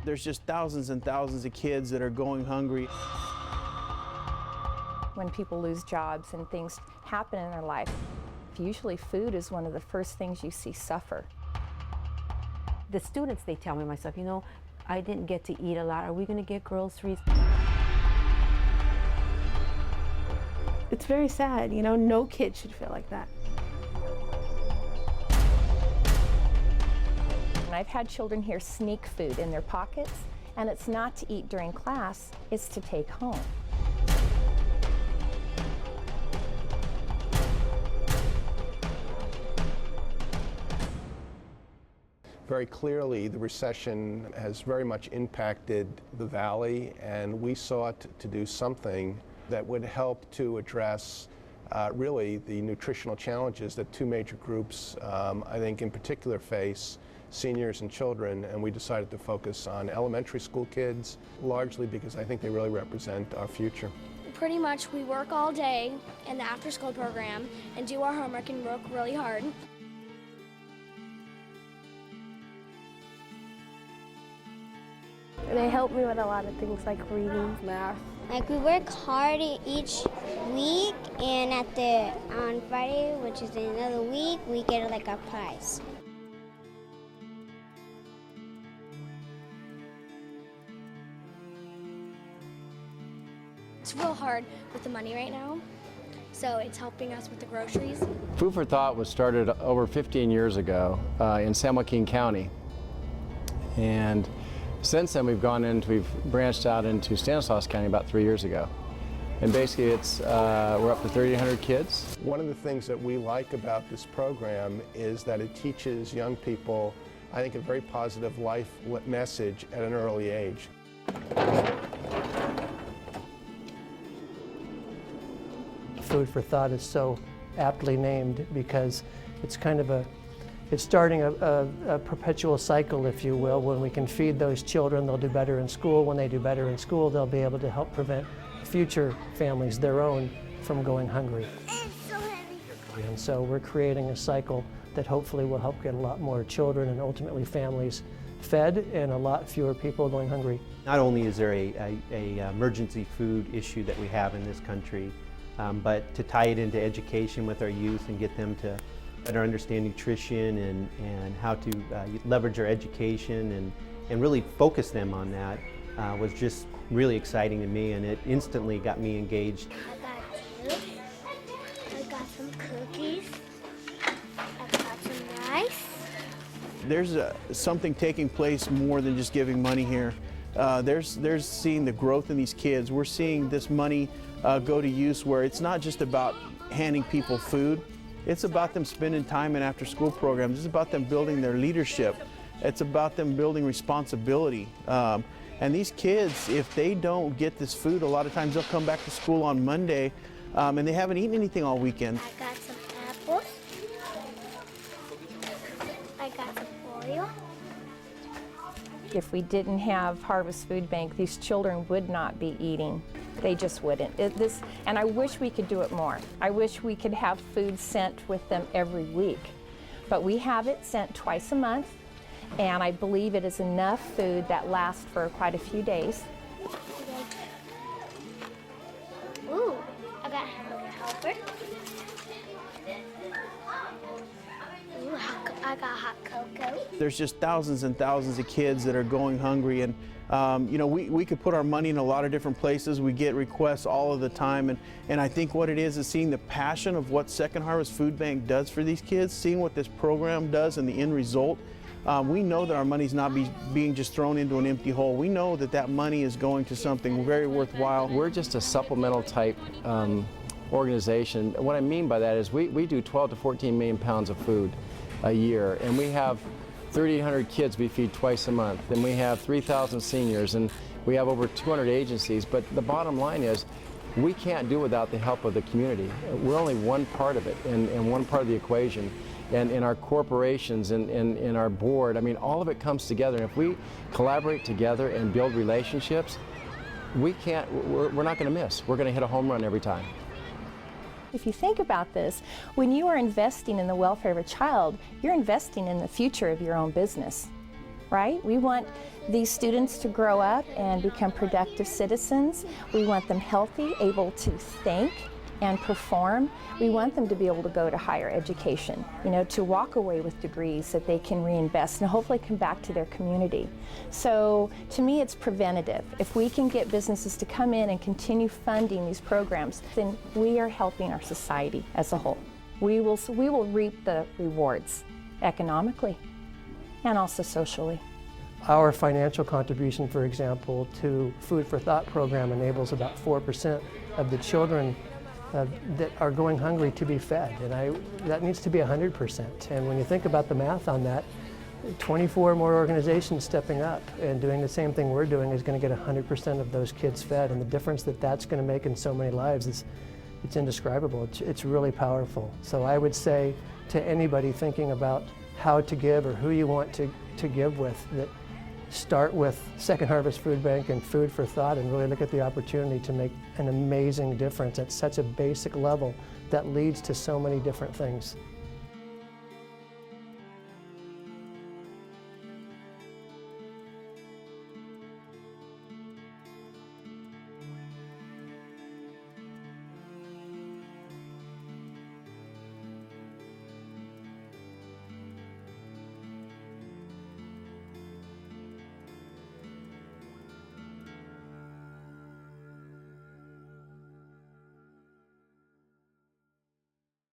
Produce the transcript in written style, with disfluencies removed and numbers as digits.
There's just thousands and thousands of kids that are going hungry. When people lose jobs and things happen in their life, usually food is one of the first things you see suffer. The students, they tell me, myself, you know, I didn't get to eat a lot. Are we going to get groceries? It's very sad, you know, no kid should feel like that. And I've had children here sneak food in their pockets, and it's not to eat during class, it's to take home. Very clearly, the recession has very much impacted the valley, and we sought to do something that would help to address really the nutritional challenges that two major groups, I think in particular, face, seniors and children, and we decided to focus on elementary school kids, largely because I think they really represent our future. Pretty much we work all day in the after-school program and do our homework and work really hard. They help me with a lot of things like reading, math. Like, we work hard each week, and on Friday, which is another week, we get like a prize. It's real hard with the money right now, so it's helping us with the groceries. Food for Thought was started over 15 years ago in San Joaquin County, and since then we've branched out into Stanislaus County about 3 years ago. And basically we're up to 3,800 kids. One of the things that we like about this program is that it teaches young people, I think, a very positive life message at an early age. Food for Thought is so aptly named because it's kind of it's starting a perpetual cycle, if you will. When we can feed those children, they'll do better in school. When they do better in school, they'll be able to help prevent future families, their own, from going hungry. It's so heavy. And so we're creating a cycle that hopefully will help get a lot more children and ultimately families fed and a lot fewer people going hungry. Not only is there a emergency food issue that we have in this country, but to tie it into education with our youth and get them to better understand nutrition and how to leverage their education and really focus them on that was just really exciting to me, and it instantly got me engaged. I got juice, I got some cookies, I got some rice. There's something taking place more than just giving money here. There's seeing the growth in these kids. We're seeing this money go to use where it's not just about handing people food. It's about them spending time in after-school programs. It's about them building their leadership. It's about them building responsibility. And these kids, if they don't get this food, a lot of times they'll come back to school on Monday and they haven't eaten anything all weekend. I got some apples. I got some oil. If we didn't have Harvest Food Bank, these children would not be eating. They just wouldn't. And I wish we could do it more. I wish we could have food sent with them every week. But we have it sent twice a month, and I believe it is enough food that lasts for quite a few days. Ooh, I got a helper. Ooh, I got hot cocoa. There's just thousands and thousands of kids that are going hungry, and you know, we could put our money in a lot of different places. We get requests all of the time, and I think what it is seeing the passion of what Second Harvest Food Bank does for these kids, seeing what this program does and the end result. We know that our money's not being just thrown into an empty hole. We know that that money is going to something very worthwhile. We're just a supplemental type organization. What I mean by that is we do 12 to 14 million pounds of food a year, and we have 3,800 kids we feed twice a month, and we have 3,000 seniors, and we have over 200 agencies. But the bottom line is we can't do without the help of the community. We're only one part of it and one part of the equation. And in our corporations and in our board, I mean, all of it comes together. And if we collaborate together and build relationships, we're not going to miss. We're going to hit a home run every time. If you think about this, when you are investing in the welfare of a child, you're investing in the future of your own business. right? We want these students to grow up and become productive citizens. We want them healthy, able to think and perform. We want them to be able to go to higher education, you know, to walk away with degrees that they can reinvest and hopefully come back to their community. So to me, it's preventative. If we can get businesses to come in and continue funding these programs, then we are helping our society as a whole. We will reap the rewards economically and also socially. Our financial contribution, for example, to Food for Thought program enables about 4% of the children that are going hungry to be fed, and that needs to be 100%. And when you think about the math on that, 24 more organizations stepping up and doing the same thing we're doing is going to get 100% of those kids fed, and the difference that that's going to make in so many lives is it's indescribable. It's really powerful. So I would say to anybody thinking about how to give or who you want to give with, that start with Second Harvest Food Bank and Food for Thought and really look at the opportunity to make an amazing difference at such a basic level that leads to so many different things.